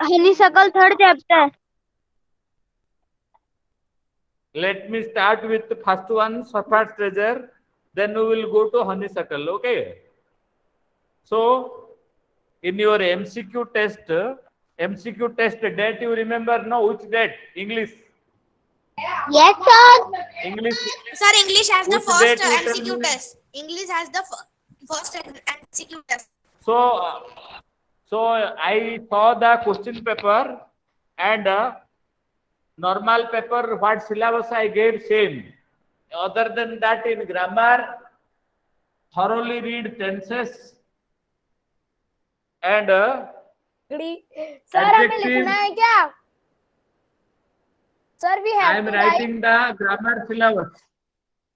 honeysuckle third chapter. Let me start with the first one, Safford's treasure. Then we will go to honeysuckle. Okay. So in your MCQ test date, you remember no which date? English. Yes, sir. English. Sir, English has the Which first date you tell MCQ me? test. English has the first MCQ test. So, so I saw the question paper and normal paper. What syllabus I gave same. Other than that, in grammar, thoroughly read tenses and sir हमें adjectives. लिखना है क्या? Sir, we I have am to write. writing the grammar syllabus.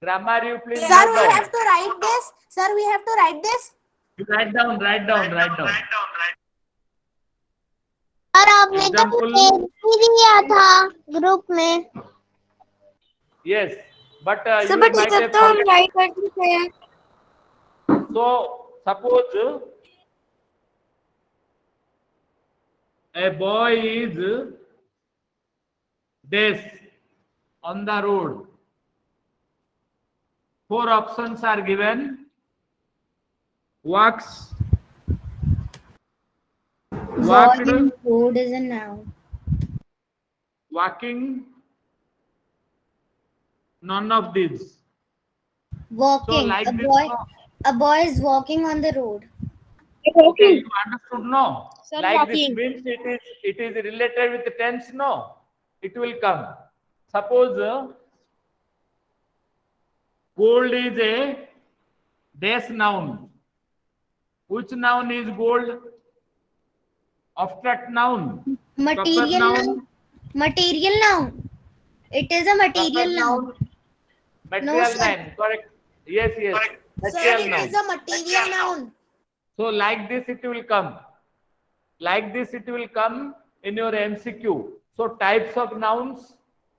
Grammar, you please Sir, note we down. have to write this. Sir, we have to write this. You write down. Sir आपने तो Example. ही दिया था group में. Yes, but Sir, you but might इधर have तो हम forget. write करते हैं. So suppose a boy is this on the road. 4 options are given. Walks, walked, Road is a noun. walking, none of these. Walking. So like this, A boy is walking on the road. okay, you understood, no? Sir, Like walking. this means it is related with the tense, no? It will come. Suppose gold is a dash noun. Which noun is gold? Abstract noun. Material Proper noun. Material noun. It is a material Proper noun. Material sir. noun. Correct. Yes. Sir, Material it noun. is a material noun. So like this it will come. Like this it will come in your MCQ. So types of nouns,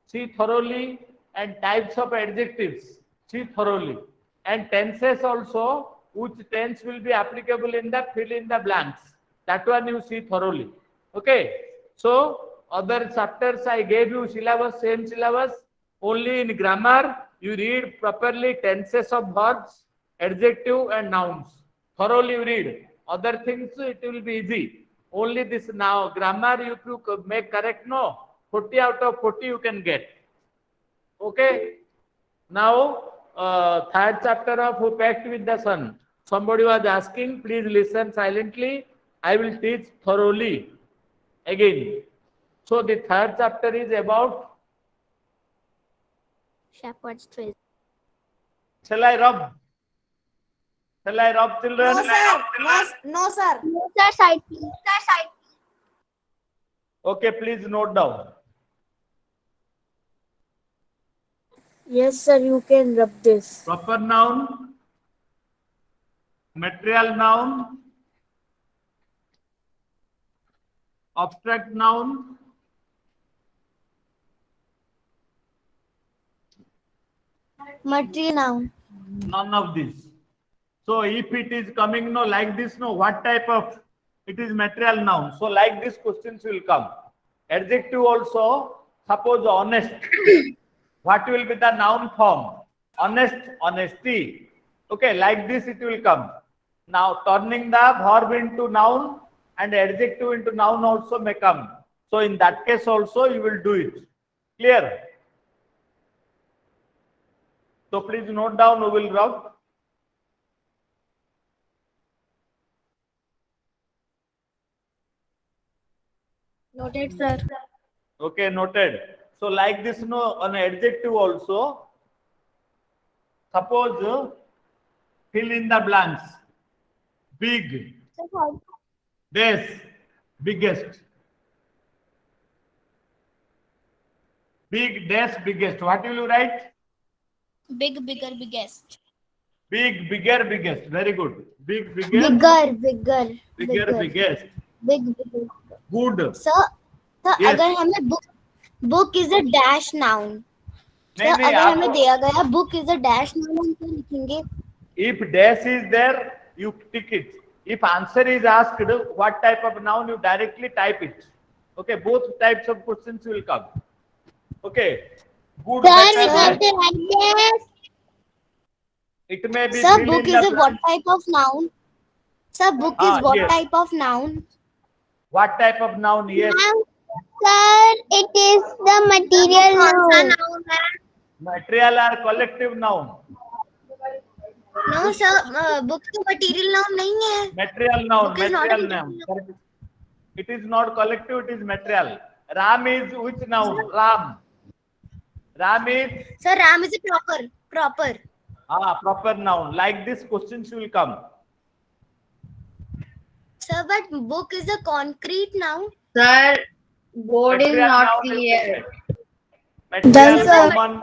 see thoroughly, and types of adjectives, see thoroughly. And tenses also, which tense will be applicable in the fill in the blanks. That one you see thoroughly. Okay. So other chapters I gave you syllabus, same syllabus. Only in grammar you read properly tenses of verbs, adjective and nouns. Thoroughly read. Other things it will be easy. Only this now grammar you to make correct, no, 40 out of 40 you can get. Okay. Now third chapter of Who Packed with the Sun. Somebody was asking, please listen silently. I will teach thoroughly again. So the third chapter is about, Shepherd's treasure. shall I rub? Shall I rub, children? No, sir. No, sir. No, sir, side please. Okay, please note down. Yes, sir, you can rub this. Proper noun, material noun, abstract noun, Material noun. none of these. So if it is coming no like this, no, what type of, it is material noun. So like this questions will come. Adjective also, suppose honest. What will be the noun form? Honest, honesty. Okay, like this it will come. Now turning the verb into noun and adjective into noun also may come. So in that case also you will do it. Clear? So please note down, we will rub. Noted, sir. Okay, noted. So like this, no, an adjective also. Suppose fill in the blanks. Big, this, biggest. Big, dash, biggest. What will you write? Big, bigger, biggest. Big, bigger, biggest. Very good. Big, bigger, Bigger. biggest. Bigger. Good. Sir, Yes. अगर हमें book is a dash noun. नहीं, Sir, नहीं, अगर हमें आपको- दिया गया book is a dash noun, हम क्या लिखेंगे? If dash is there, you tick it. If answer is asked, what type of noun, you directly type it. Okay, both types of questions will come. Okay, good, Sir, better, we have bad. to write this. It may be Sir, filled book in is the a what blank. type of noun? Sir, book is what Yes. type of noun? What type of noun? Yes. Ma'am, sir, it is the material noun. Material or collective noun? No, sir, book तो material noun नहीं है. Material noun. Book is not a Material noun. It is not collective. It is material. Ram is which noun? Ram. Ram is Sir, Ram is a proper. proper noun. Like this, questions will come. Sir, but book is a concrete noun. Sir, board is Material not noun is clear. different. Material human.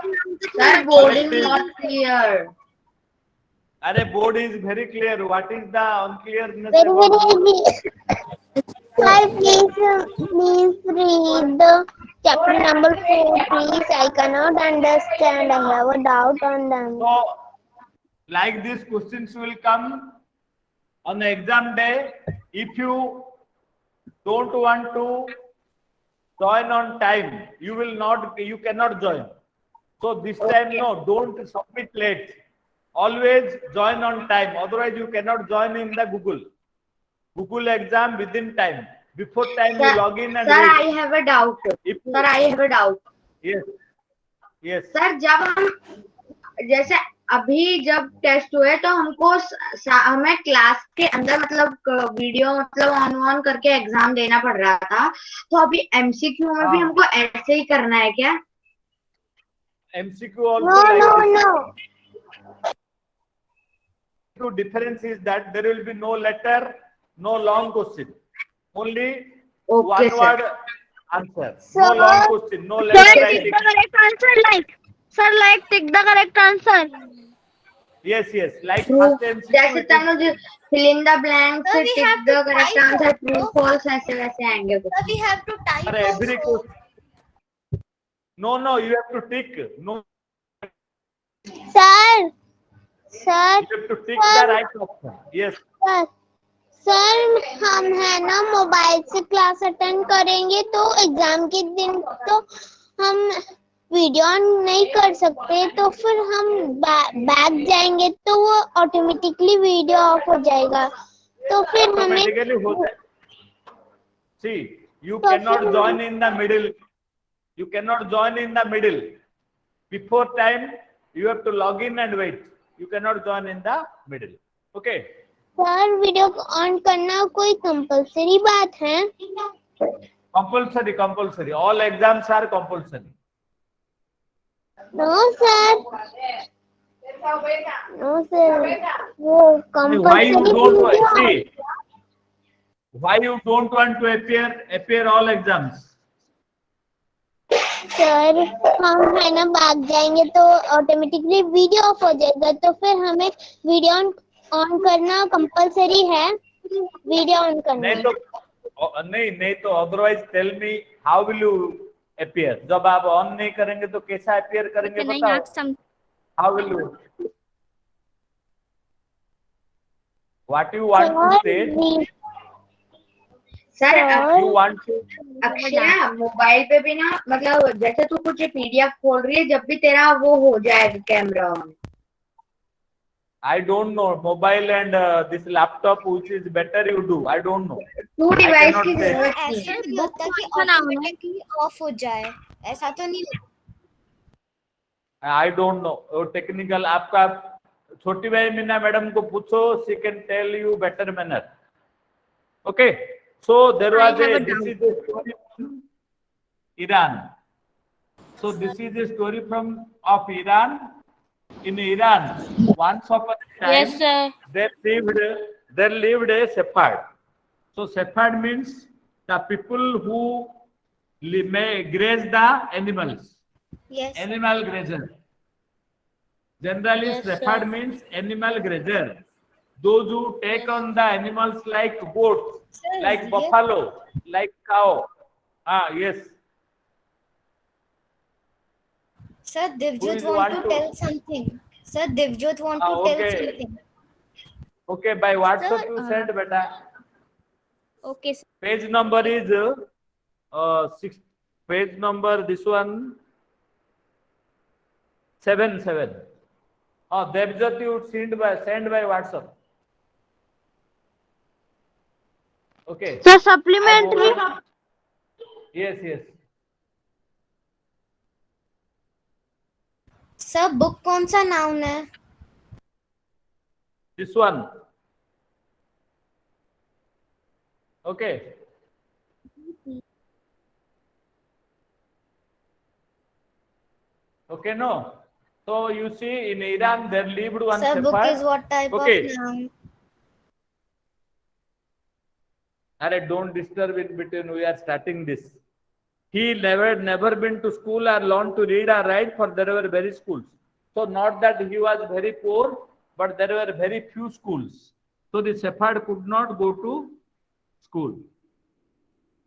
Sir, board is not clear. Arey, board is very clear. What is the unclearness Very, about board? very Sir, please read the chapter number 4, please. I cannot understand. I have a doubt on them. So, like these questions will come on the exam day. If you don't want to join on time, you cannot join. So this time, no, don't submit late. Always join on time. Otherwise, you cannot join in the Google exam within time. Before time, you Sir, log in and Sir, wait. I have a doubt. If you- Sir, I have a doubt. Yes. Yes. Sir जब हम जैसे अभी जब test हुए तो हमको हमें class के अंदर मतलब वीडियो मतलब ऑन करके एग्जाम देना पड़ रहा था, तो अभी एमसीक्यू में भी हाँ। हमको ऐसे ही करना है क्या? MCQ also No, like no, this. no. The difference is that there will be no letter, no long question. Only Okay, one sir. word answer. Sir. No long question, no letter Sir, writing. tick the correct answer, like tick the correct answer. Yes, yes. Like True. first MCQ. जैसे it is- Tanuj fill in the blanks, Sir, we tick have the to correct type answer, also. true false ऐसे वैसे आएंगे कुछ. Sir, we have to type Arey, every also. question. No, you have to tick. No, Sir, you have to tick the right option. Yes. Sir हम है ना mobile से class attend करेंगे तो एग्जाम के दिन तो हम वीडियो ऑन नहीं कर सकते, तो फिर हम बैक जाएंगे तो वो ऑटोमेटिकली वीडियो ऑफ हो जाएगा, तो फिर हमें Automatically होता है. See, you So, cannot sir- join in the middle. You cannot join in the middle. Before time, you have to log in and wait. You cannot join in the middle. Okay. Sir video on करना कोई compulsory बात है? Compulsory. All exams are compulsory. No sir, वो Why you don't compulsory see? Why you don't want to appear all exams? Sir हम है ना भाग जाएंगे तो ऑटोमेटिकली वीडियो ऑफ हो जाएगा, तो फिर हमें वीडियो ऑन करना कंपलसरी है, वीडियो ऑन करना। नहीं तो otherwise tell me how will you appear? जब आप ऑन नहीं करेंगे तो कैसा अपीयर करेंगे बताओ? How will you? What you want to say? Sir you want to Akshara mobile पे भी ना मतलब जैसे तू कुछ पीडीएफ खोल रही है, जब भी तेरा वो हो जाएगा camera on. I don't know mobile and this laptop which is better you do. I don't know. Two device cannot की say. जरूरत नहीं ऐसा है. नहीं होता कि ऑटोमेटिकली ऑफ हो जाए, ऐसा तो नहीं होता। I don't know. वो टेक्निकल आपका छोटी भाई मीना मैडम को पूछो, she can tell you better manner. Okay. So there was this is the story from Iran. So this is the story of Iran. In Iran, once upon a time, Yes, sir. there lived a shepherd. So shepherd means the people who may graze the animals. Yes. Animal grazer. Generally, Yes, shepherd sir. means animal grazer. Those who take on the animals like goat, Sir, like yes. buffalo, like cow. Yes. Sir, Who Divjot is want want to to- tell something. Sir, Divjot want to tell Okay. something. Okay, by WhatsApp Sir, you send, beta. Okay, sir. Page number is six, page number, this one, 7. Oh, Debjot, you would send by WhatsApp. Okay. So supplementary. Yes. Sir book कौन सा noun है? This one. Okay. Okay, no. So you see, in Iran there lived one Sir, book shepherd. is what type Okay. of noun? Arre, don't disturb in between. We are starting this. He never been to school or learned to read or write, for there were very schools. So not that he was very poor, but there were very few schools. So the shepherd could not go to school.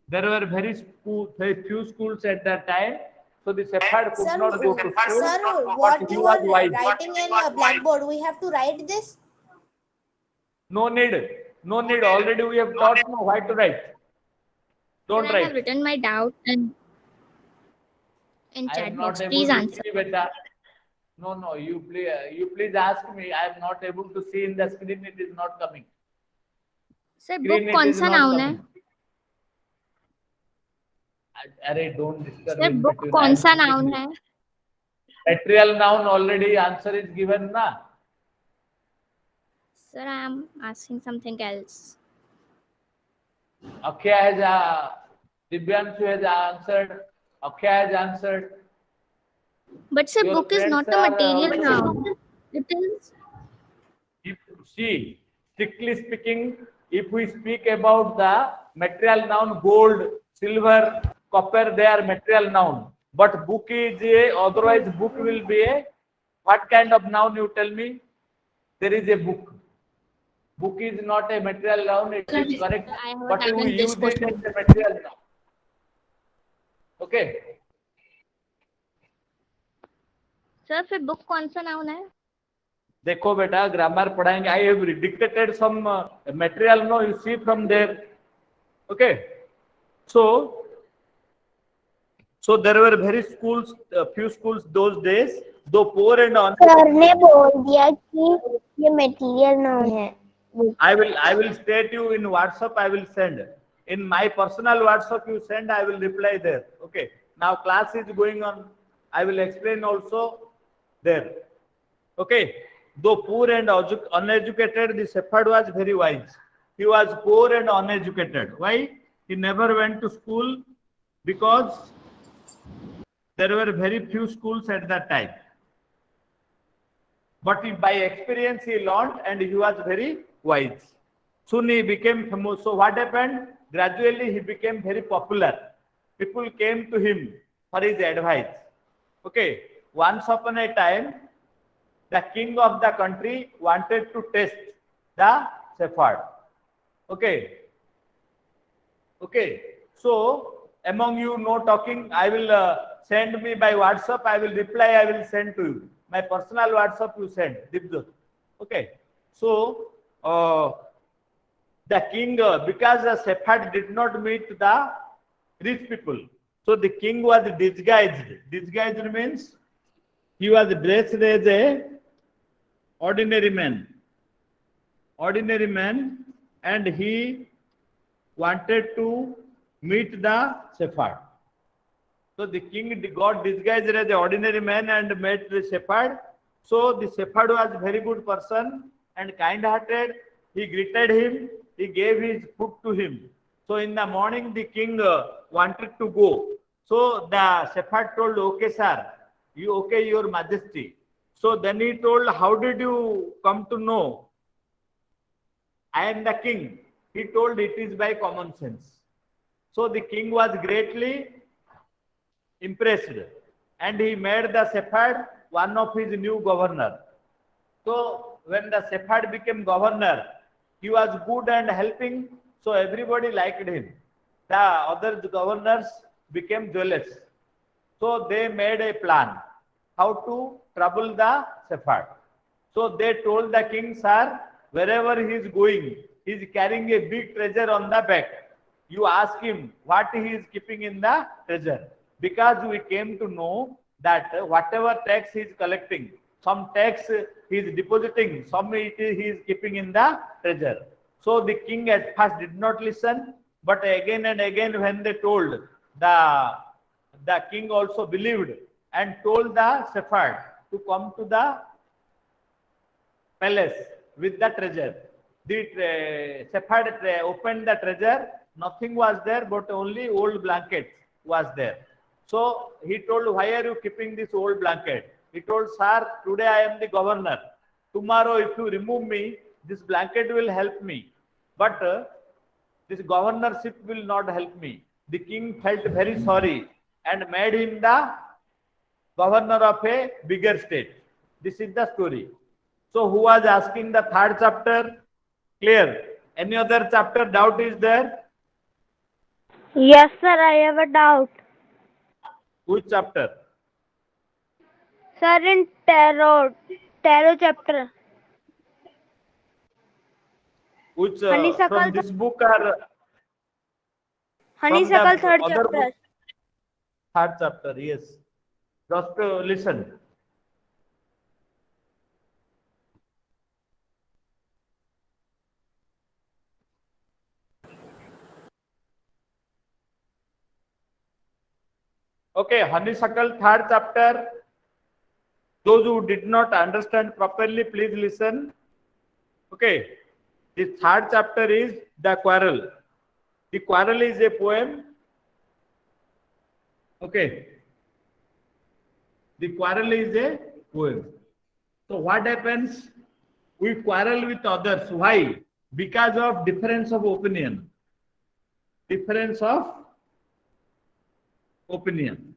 There were very few schools at that time. So the shepherd could Sir, not go to school. Sir, but what he you was are wise. writing in a blackboard, we have to write this? No need. Already we have taught now why to write. Don't I have write. written my doubt in I am chat not box. able Please to answer. see, beta. No. You please ask me. I am not able to see in the screen. It is not coming. Sir Screen book it कौन is सा not noun है? coming. Array, don't disturb sir in book between. I कौन am सा teaching noun you. है? Material noun already answer is given na. Sir, I am asking something else. Akshay has Divyanshu has answered. Akshay has answered. But sir, Your book is friends not a are, material noun. It is. If, see, strictly speaking, if we speak about the material noun, gold, silver, copper, they are material noun. But book is otherwise book will be a what kind of noun, you tell me? There is a book. Book is not a material noun, it is correct. I have But done we this use it question. as a material noun. Okay. Sir फिर book कौन सा noun है? देखो बेटा, grammar पढ़ाएंगे. I have dictated some material now, you see from there. Okay. So there were very schools, few schools those days, though poor and sir ने बोल दिया कि ये मटेरियल नाउन है. I will state you in WhatsApp. I will send in my personal WhatsApp. You send, I will reply there. Okay. Now class is going on. I will explain also there. Okay. Though poor and uneducated, the shepherd was very wise. He was poor and uneducated. Why? He never went to school because there were very few schools at that time. But by experience he learned and he was very wise. Soon he became famous. So what happened? Gradually he became very popular. People came to him for his advice. Okay. Once upon a time, the king of the country wanted to test the shepherd. Okay. So among you, no talking. I will send me by WhatsApp. I will reply. I will send to you. My personal WhatsApp you send. Dibjot. Okay. So the king, because the shepherd did not meet the rich people, so the king was disguised. Disguised means he was dressed as a ordinary man, and he wanted to meet the shepherd. So the king got disguised as an ordinary man and met the shepherd. So the shepherd was a very good person and kind-hearted. He greeted him. He gave his food to him. So in the morning, the king wanted to go. So the shepherd told, "Okay, sir, okay, your majesty." So then he told, "How did you come to know I am the king?" He told, "It is by common sense." So the king was greatly impressed and he made the shepherd one of his new governor. So when the shepherd became governor, he was good and helping, so everybody liked him. The other governors became jealous. So they made a plan how to trouble the shepherd. So they told the king, "Sir, wherever he is going, he is carrying a big treasure on the back. you ask him what he is keeping in the treasure, because we came to know that whatever tax he is collecting, some tax he is depositing, some he is keeping in the treasure. So the king at first did not listen, but again and again when they told, the king also believed and told the shepherd to come to the palace with the treasure. The shepherd opened the treasure. Nothing was there, but only old blanket was there. So he told, why are you keeping this old blanket? He told, sir, today I am the governor. Tomorrow if you remove me, this blanket will help me. But this governorship will not help me. The king felt very sorry and made him the governor of a bigger state. This is the story. So who was asking the third chapter? Clear? Any other chapter doubt is there? Yes, sir, I have a doubt. Which chapter? Sir, in tarot chapter. Which Honeysuckle from this book or Honeysuckle the third other chapter. book? Third chapter, yes. Just listen. Okay, honeysuckle third chapter. Those who did not understand properly, please listen. Okay, the third chapter is the quarrel. The quarrel is a poem. Okay, the quarrel is a poem. So what happens? We quarrel with others. Why? Because of difference of opinion. Difference of opinion.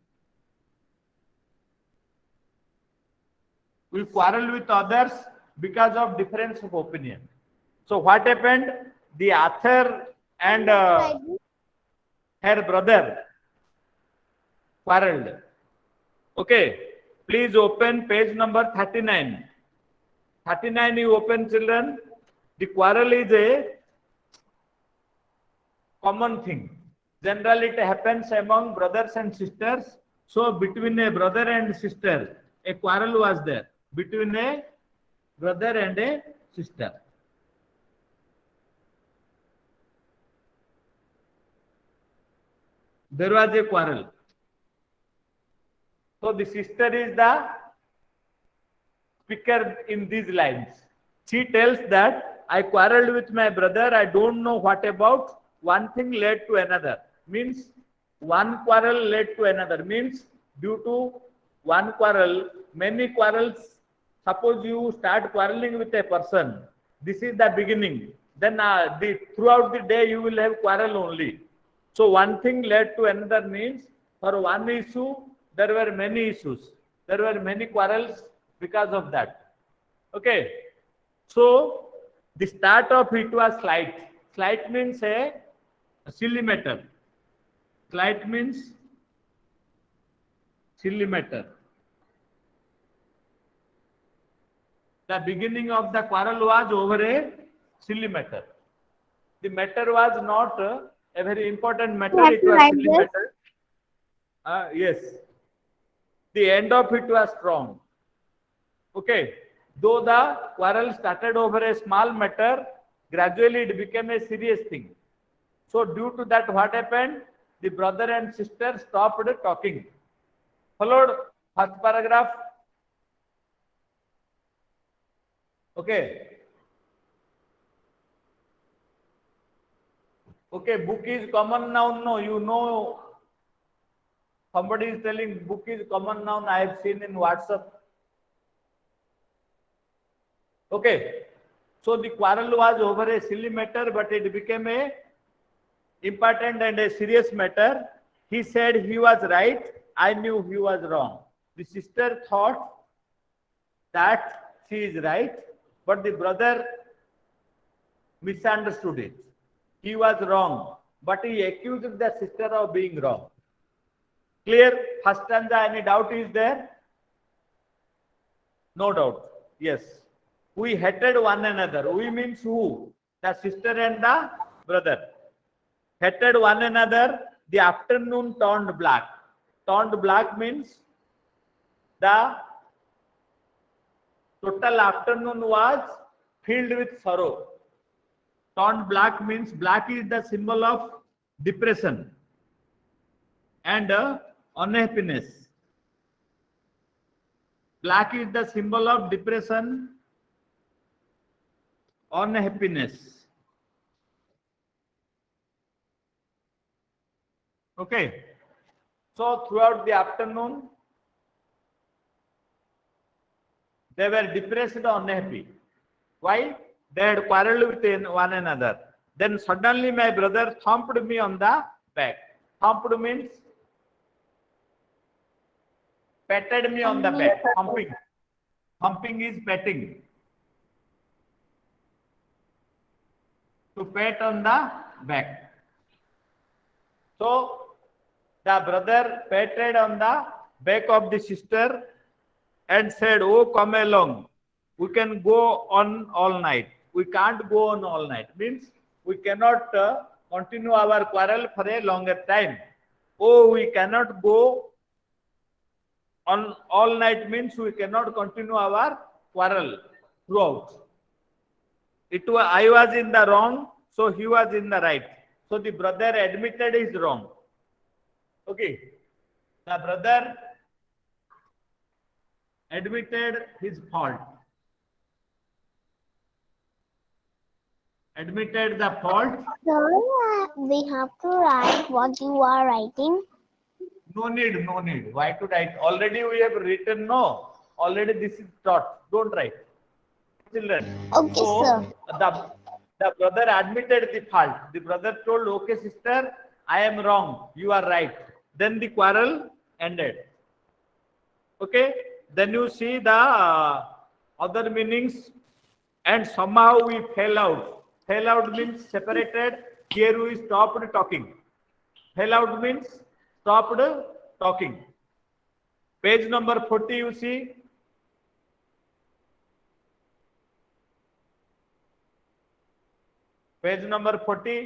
We quarrel with others because of difference of opinion. So what happened? The author and her brother quarreled. Okay, please open page number 39. 39 you open, children. The quarrel is a common thing. Generally it happens among brothers and sisters. So between a brother and sister, a quarrel was there. Between a brother and a sister. There was a quarrel. So the sister is the speaker in these lines. She tells that I quarreled with my brother. I don't know what about. One thing led to another. Means one quarrel led to another. Means due to one quarrel, many quarrels. Suppose you start quarreling with a person. This is the beginning. Then throughout the day you will have quarrel only. So one thing led to another means for one issue there were many issues. There were many quarrels because of that. Okay. So the start of it was slight. Slight means a silly matter. Slight means silly matter. The beginning of the quarrel was over a silly matter. The matter was not a very important matter. It was silly matter. Yes. The end of it was strong. Okay. Though the quarrel started over a small matter, gradually it became a serious thing. So due to that, what happened? The brother and sister stopped talking. Followed first paragraph. Okay. Okay, book is common noun. No, you know. Somebody is telling book is common noun. I have seen in WhatsApp. Okay. So the quarrel was over a silly matter, but it became a important and a serious matter. He said he was right. I knew he was wrong. The sister thought that she is right, but the brother misunderstood it. He was wrong, but he accused the sister of being wrong. Clear? First stanza, any doubt is there? No doubt. Yes. We hated one another. We means who? The sister and the brother. hated one another. The afternoon turned black. Turned black means the total afternoon was filled with sorrow. Turned black means black is the symbol of depression and unhappiness. Black is the symbol of depression, unhappiness. Okay. So throughout the afternoon, they were depressed and unhappy. Why? They had quarreled with one another. Then suddenly my brother thumped me on the back. Thumped means patted me on the back. Thumping. Thumping is patting. To pat on the back. So the brother patted on the back of the sister and said, "Oh, come along. We can go on all night." We can't go on all night. Means we cannot continue our quarrel for a longer time. Oh, we cannot go on all night means we cannot continue our quarrel throughout. I was in the wrong, so he was in the right. So the brother admitted his wrong. Okay. The brother admitted his fault. Admitted the fault. Sir, we have to write what you are writing. No need, no need. Why to write? Already we have written, no. Already this is taught. Don't write. Children. Okay, So, sir. the brother admitted the fault. The brother told, "Okay, sister, I am wrong. You are right." Then the quarrel ended. Okay. Then you see the other meanings. And somehow we fell out. Fell out means separated. Here we stopped talking. Fell out means stopped talking. Page number 40 you see. Page number 40.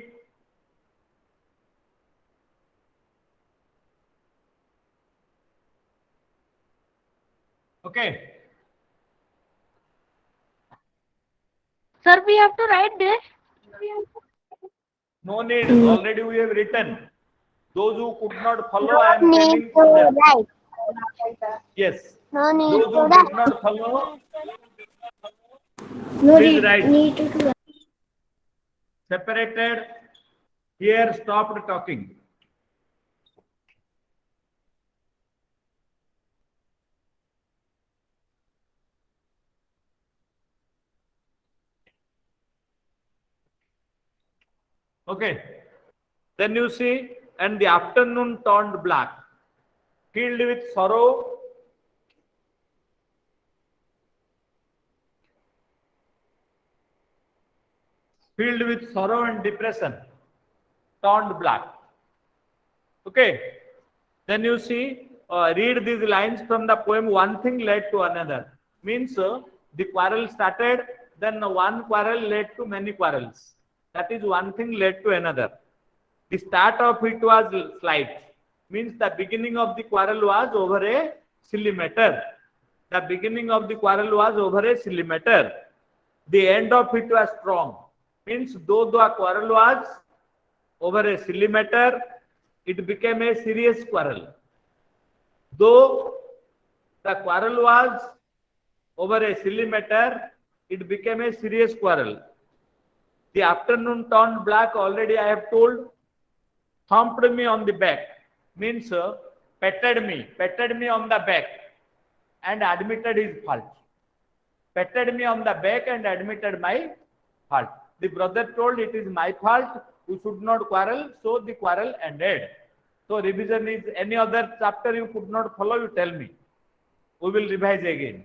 Okay. Sir, we have to write this. No need. Already we have written. Those who could not follow, I am No telling need for to them. write. Yes. No need Those to who write. did not follow, No please need, write. need to Separated. Here stopped talking. Okay. Then you see, and the afternoon turned black, filled with sorrow. Filled with sorrow and depression, turned black. Okay. Then you see, read these lines from the poem. One thing led to another. Means the quarrel started, then one quarrel led to many quarrels. That is, one thing led to another. The start of it was slight. Means the beginning of the quarrel was over a silly matter. The beginning of the quarrel was over a silly matter. The end of it was strong. Means though the quarrel was over a silly matter, it became a serious quarrel. Though the quarrel was over a silly matter, it became a serious quarrel. The afternoon turned black, already I have told. Thumped me on the back means patted me on the back and admitted his fault. Patted me on the back and admitted my fault. The brother told, "It is my fault. We should not quarrel." So the quarrel ended. So revision is, any other chapter you could not follow, you tell me. We will revise again.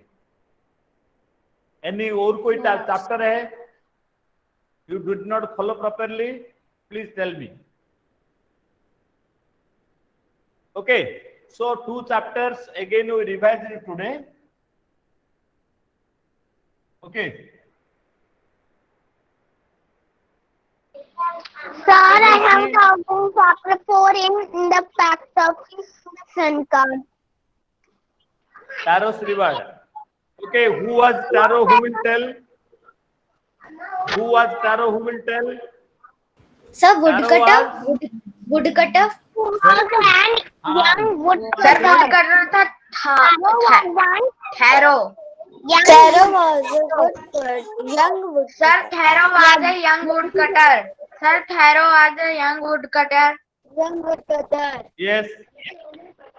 Any और कोई chapter है you did not follow properly, please tell me. Okay, so 2 chapters again we revised it today. Okay. Sir, I you have see? doubting chapter 4 in the pact of sun card. Taro's reward. Okay, who was Taro? Who will tell? Who was Taro? Who will tell? Sir, Taro woodcutter. was Woodcutter. And young sir woodcutter. woodcutter था Taro was one. Thero. Young woodcutter. Young woodcutter. Sir, Thero was a young woodcutter. Sir, Thero was a young woodcutter. Young woodcutter. yes.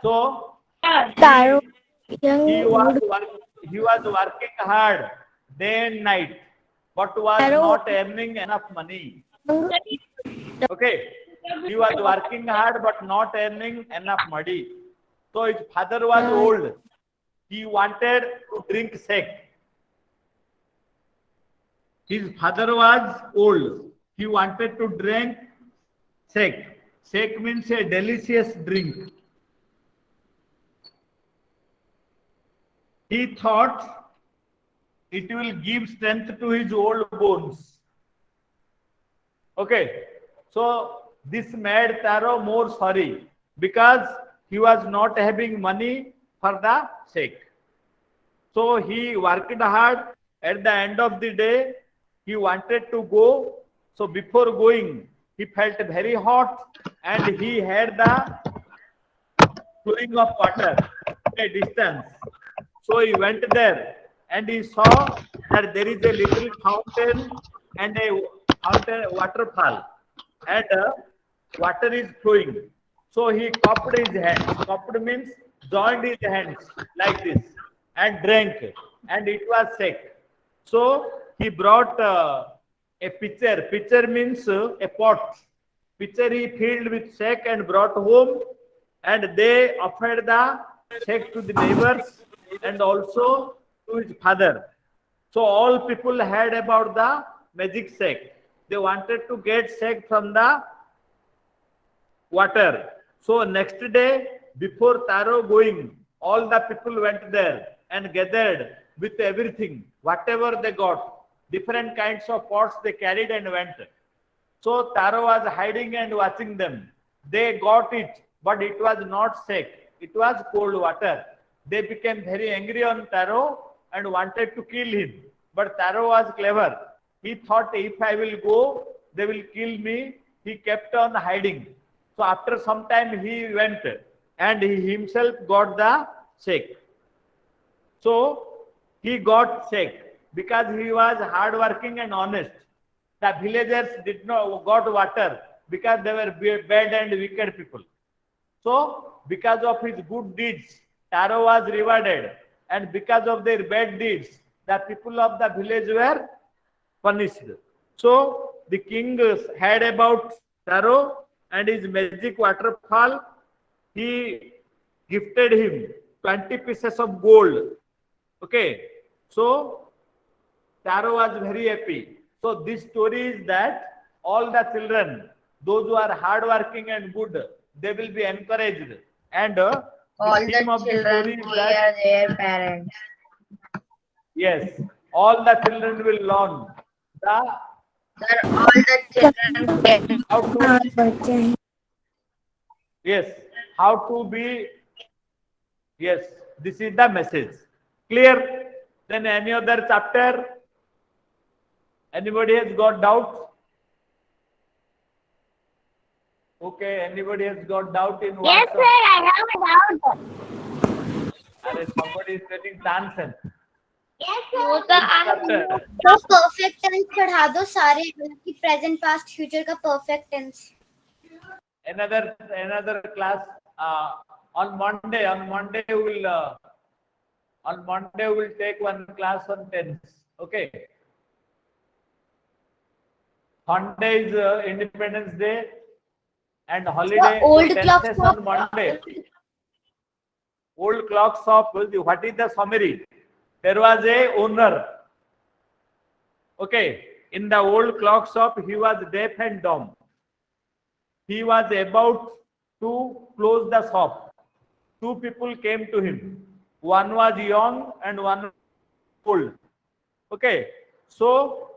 So Taro. he was working hard day and night, but was not earning enough money. Okay, he was working hard but not earning enough money. So his father was old. He wanted to drink sake. His father was old. He wanted to drink sake. Sake means a delicious drink. He thought it will give strength to his old bones. Okay, so this made Taro more sorry because he was not having money for the sake. So he worked hard. At the end of the day, he wanted to go. So before going, he felt very hot and he had the flowing of water a distance. So he went there and he saw that there is a little fountain and a fountain waterfall and water is flowing. So he cupped his hands. Cupped means joined his hands like this and drank and it was sake. So he brought a pitcher. Pitcher means a pot. Pitcher he filled with sake and brought home and they offered the sake to the neighbors and also to his father. So all people heard about the magic sake. They wanted to get sake from the water. So next day, before Taro going, all the people went there and gathered with everything, whatever they got, different kinds of pots they carried and went. So Taro was hiding and watching them. They got it, but it was not sake. It was cold water. They became very angry on Taro and wanted to kill him. But Taro was clever. He thought if I will go, they will kill me. He kept on hiding. So after some time he went and he himself got the sake. So he got sake because he was hardworking and honest. The villagers did not got water because they were bad and wicked people. So because of his good deeds, Taro was rewarded, and because of their bad deeds, the people of the village were punished. So the king heard about Taro and his magic waterfall. He gifted him 20 pieces of gold. Okay, so Taro was very happy. So this story is that all the children, those who are hardworking and good, they will be encouraged. And All the theme the of the children story is that fear their parents. yes, all the children will learn the Sir, all the children fear. how to yes, how to be yes. This is the message. Clear? Then any other chapter? Anybody has got doubt? Okay, anybody has got doubt in Yes, WhatsApp? sir, I have a doubt. Somebody is telling nonsense. Yes, sir. Chapter. तो perfect tense पढ़ा दो सारे मतलब कि present past future का perfect tense. Another class on Monday. On Monday we will take one class on tense. Okay. Sunday is Independence Day and holiday. So old so clock tenses shop. on Monday. Old clock shop. What is the summary? There was a owner. Okay. In the old clock shop, he was deaf and dumb. He was about to close the shop. Two people came to him. One was young and one was old. Okay. So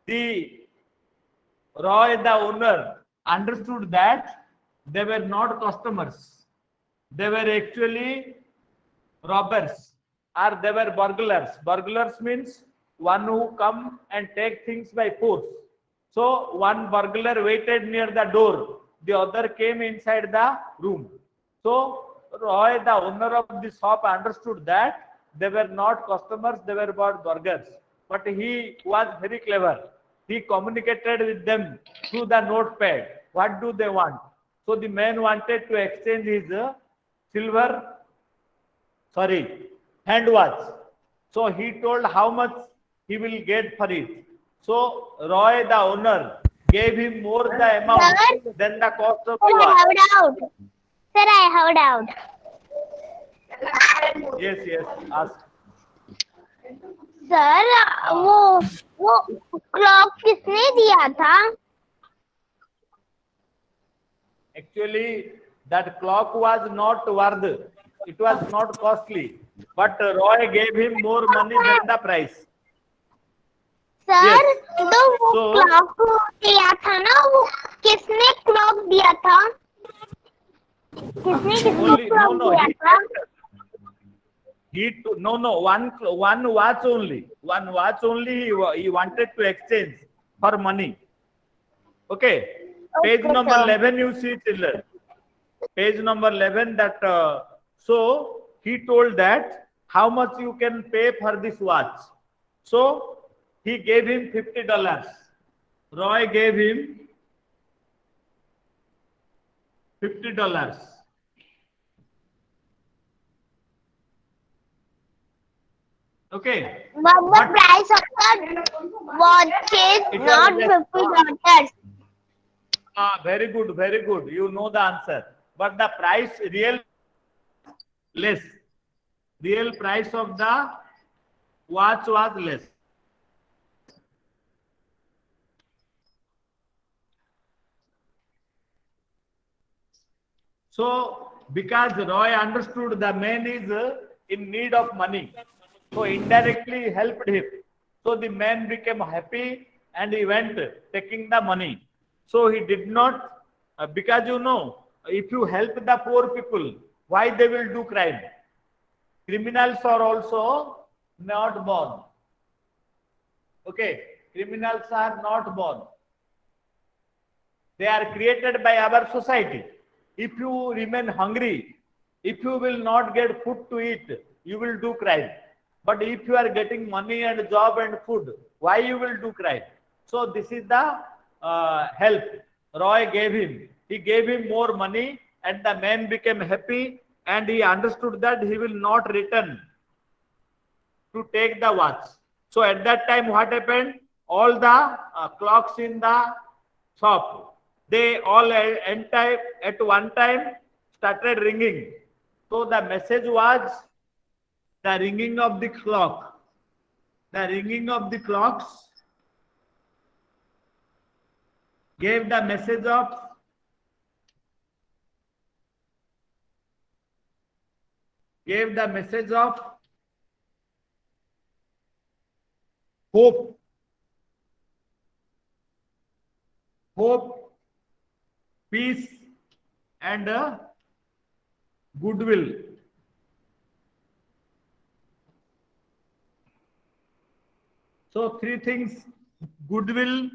the Roy, the owner, understood that they were not customers. They were actually robbers, or they were burglars. Burglars means one who come and take things by force. So one burglar waited near the door. The other came inside the room. So Roy, the owner of the shop, understood that they were not customers, they were burglars. But he was very clever. He communicated with them through the notepad. What do they want? So the man wanted to exchange his hand watch. So he told how much he will get for it. So Roy, the owner, gave him more the amount than the cost of the Sir, I watch. have doubt. Sir, I have doubt. Yes, ask. Sir वो clock किसने दिया था? Actually, that clock was not worth. It was not costly. But Roy gave him more money than the price. Sir Yes. तो वो So- clock दिया था ना, वो किसने क्लॉक दिया था? किसने किसको Only, क्लॉक no, दिया था? one watch only. One watch only he wanted to exchange for money. Okay. Page Okay, number sir. 11, you see, children. Page number 11, that so he told that how much you can pay for this watch. So he gave him $50. Roy gave him $50. Okay. But the But- price of the watch is It was not less. $50. Very good, very good. You know the answer. But the price less. Real price of the watch was less. So, because Roy understood the man is in need of money, so indirectly helped him. So the man became happy and he went taking the money. So he did not, because if you help the poor people, why they will do crime? Criminals are also not born. Okay, criminals are not born. They are created by our society. If you remain hungry, if you will not get food to eat, you will do crime. But if you are getting money and job and food, why you will do crime? So this is the help Roy gave him. He gave him more money and the man became happy and he understood that he will not return to take the watch. So at that time what happened? All the clocks in the shop, they all at one time started ringing. So the message was the ringing of the clock. The ringing of the clocks gave the message of hope, peace, and goodwill. So three things: goodwill,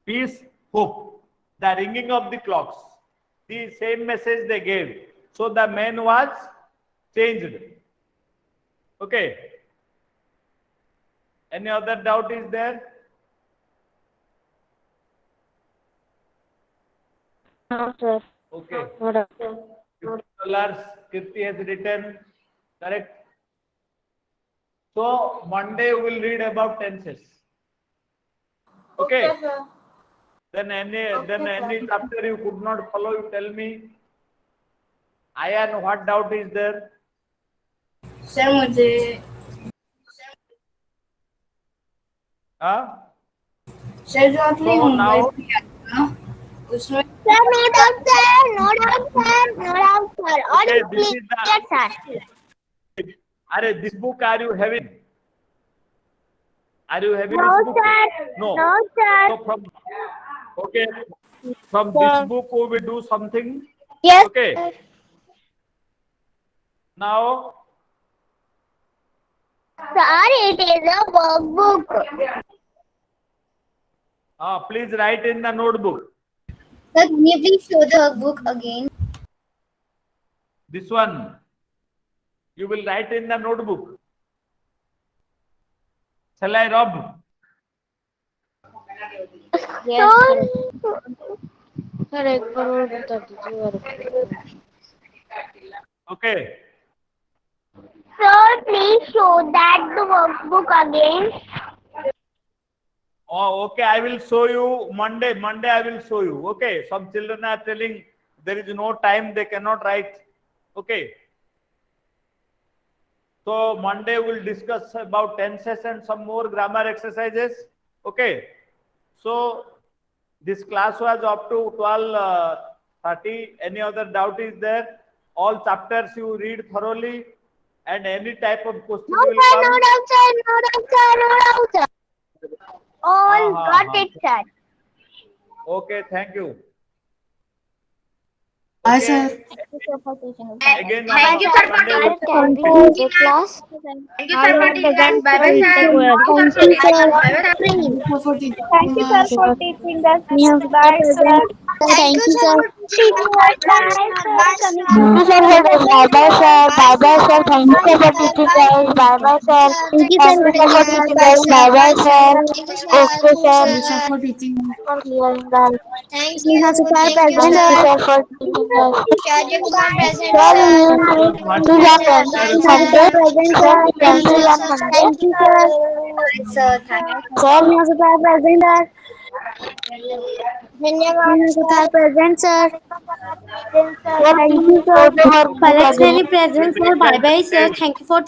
peace, hope. The ringing of the clocks. The same message they gave. So the man was changed. Okay. Any other doubt is there? No, sir. Okay. No doubt. $50 Kirti has written. Correct. So Monday we will read about tenses. Okay. Then any chapter you could not follow, you tell me. Ayan, what doubt is there? Sir मुझे Huh? Sir जो आपने So now, homework किया था ना उसमें Sir, no doubt, sir. No doubt, sir. No doubt, sir. All okay, is this clear, is sir. Are this book are you having? Are you having No, this book? sir. No. No, sir. So Okay. From this book, we will do something. Yes. Okay. Now, Sir, it is a workbook. please write in the notebook. Sir, can you please show the workbook again? This one, you will write in the notebook. Shall I rub? Yes. Sir, sir एक बार और बता दीजिए workbook. Okay. sir, please show that the workbook again. Oh, okay. I will show you Monday. Monday, I will show you. Okay. Some children are telling there is no time, they cannot write. Okay. So Monday we'll discuss about tenses and some more grammar exercises. Okay. So this class was up to 12:30. Any other doubt is there? All chapters you read thoroughly, and any type of question No, will sir, come. no doubt, sir, no doubt, sir, no doubt, sir. All got it, sir. Okay, thank you. Hi, Okay. sir. Again, Thank you, sir, for Monday will- Can we use the class? Thank you, sir, for teaching us. Bye bye, sir. Thank you, Bye bye, sir. Thank you, sir, for teaching us. Bye, sir. Thank you, sir, for teaching us. Bye, sir. Thank you, sir, for bye bye, sir. Bye bye, sir. Thank you, sir, for teaching us. Bye bye, sir. Thank you, sir, for teaching us. Bye bye, sir. Okay, sir. For teaching us. For clearing us. Thank Thank you, sir, you, for teaching us. Shahid Kumar present, Sir, sir. you please on Sunday. Sir, cancel on Monday. Thank you, sir. Sir, thank you. Sir, you are present, sir. धन्यवाद, You are present, sir. sir. Thank you, sir. Palak sir present, sir. Bye bye, sir. Thank you for